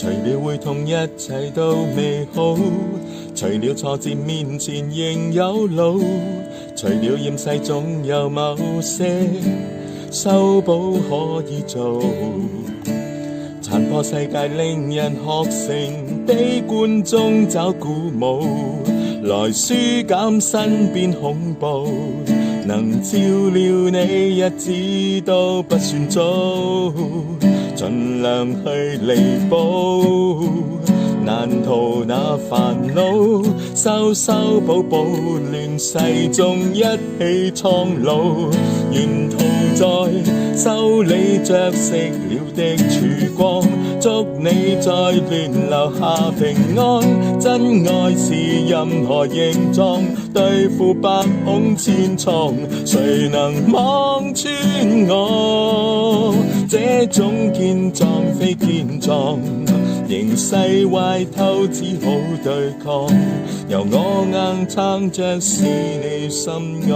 除了會痛，一切都美好。除了挫折面前仍有路，除了厭世總有某些修補可以做。殘破世界令人學成悲觀中找鼓舞，來舒減身邊恐怖。能照料你日子都不算早，盡量去彌補。難逃那煩惱，修補亂世中一起蒼老。沿途在修理着熄了的曙光，祝你在亂流下平安。真愛是任何形狀，對付百孔千瘡，誰能望穿我？這種健壯非健壯，形勢壞透只好對抗，由我硬撐着是你心安。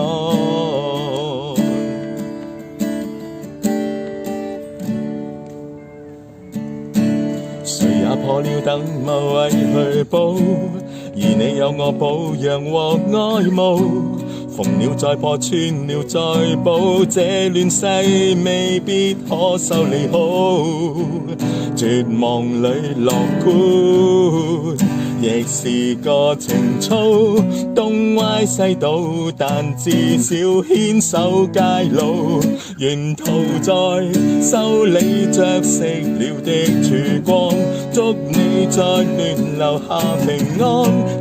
誰也破了等某位去補，而你有我保養和愛慕。縫了再破，穿了再補，這亂世未必可修理好。絕望裏樂觀，亦是個情操。東歪西倒，但至少牽手偕老。沿途在修理着熄了的曙光，祝你在亂流下平安。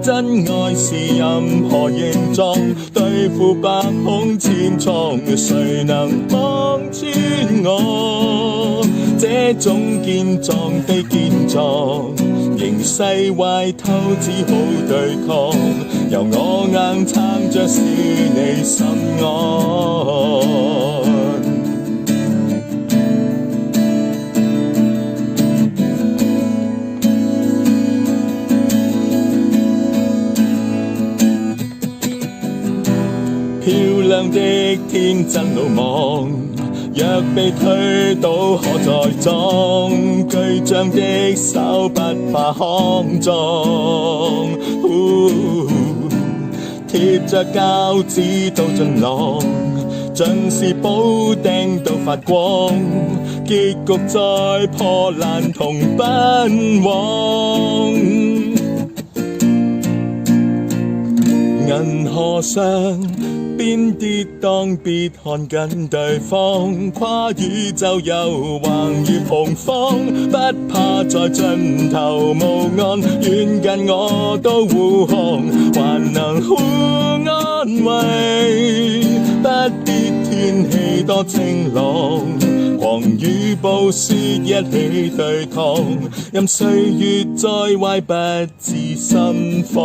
真愛是任何形狀，對付百孔千瘡，誰能望穿我？這種健壯非健壯，形勢壞透只好對抗，由我硬撐着是你心安。漂亮的天真魯莽，若被推倒可再裝，巨匠的手不怕莽撞。貼着膠紙到盡廊，盡是補釘到發光，結局再破爛同奔往。銀河上邊跌宕，別看緊對方，跨宇宙又橫越洪荒，不怕在盡頭無岸，遠近我都護航，還能互安慰。不必天氣多晴朗，狂與暴雪一起對抗，任歲月再壞不致心慌。